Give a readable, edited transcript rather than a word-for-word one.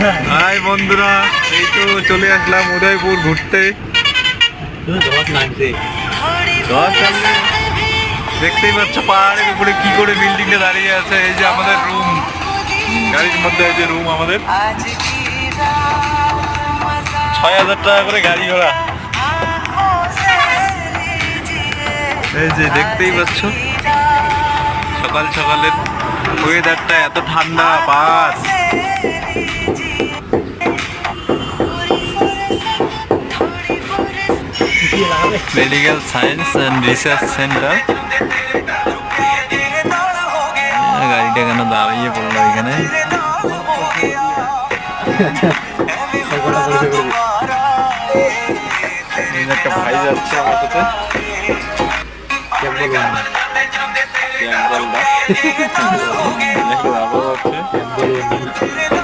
High বন্ধুরা, এই তো চলে আসলাম উদয়পুর ঘুরতে। দেখতেই পাচ্ছ পাহাড়ের উপরে কি করে বিল্ডিংটা দাঁড়িয়ে আছে। এই যে আমাদের রুম, গাড়ির মধ্যে এই যে রুম আমাদের। ৬,০০০ টাকা করে গাড়ি ভাড়া। এই যে দেখতেই পাচ্ছ সকাল সকালের ওয়েদারটা এত ঠান্ডা। পাহাড় medical science and research centre. গাড়িটা কেন দাঁড়িয়ে পড়লো এখানে? একটা ভাই যাচ্ছে আমার সাথে।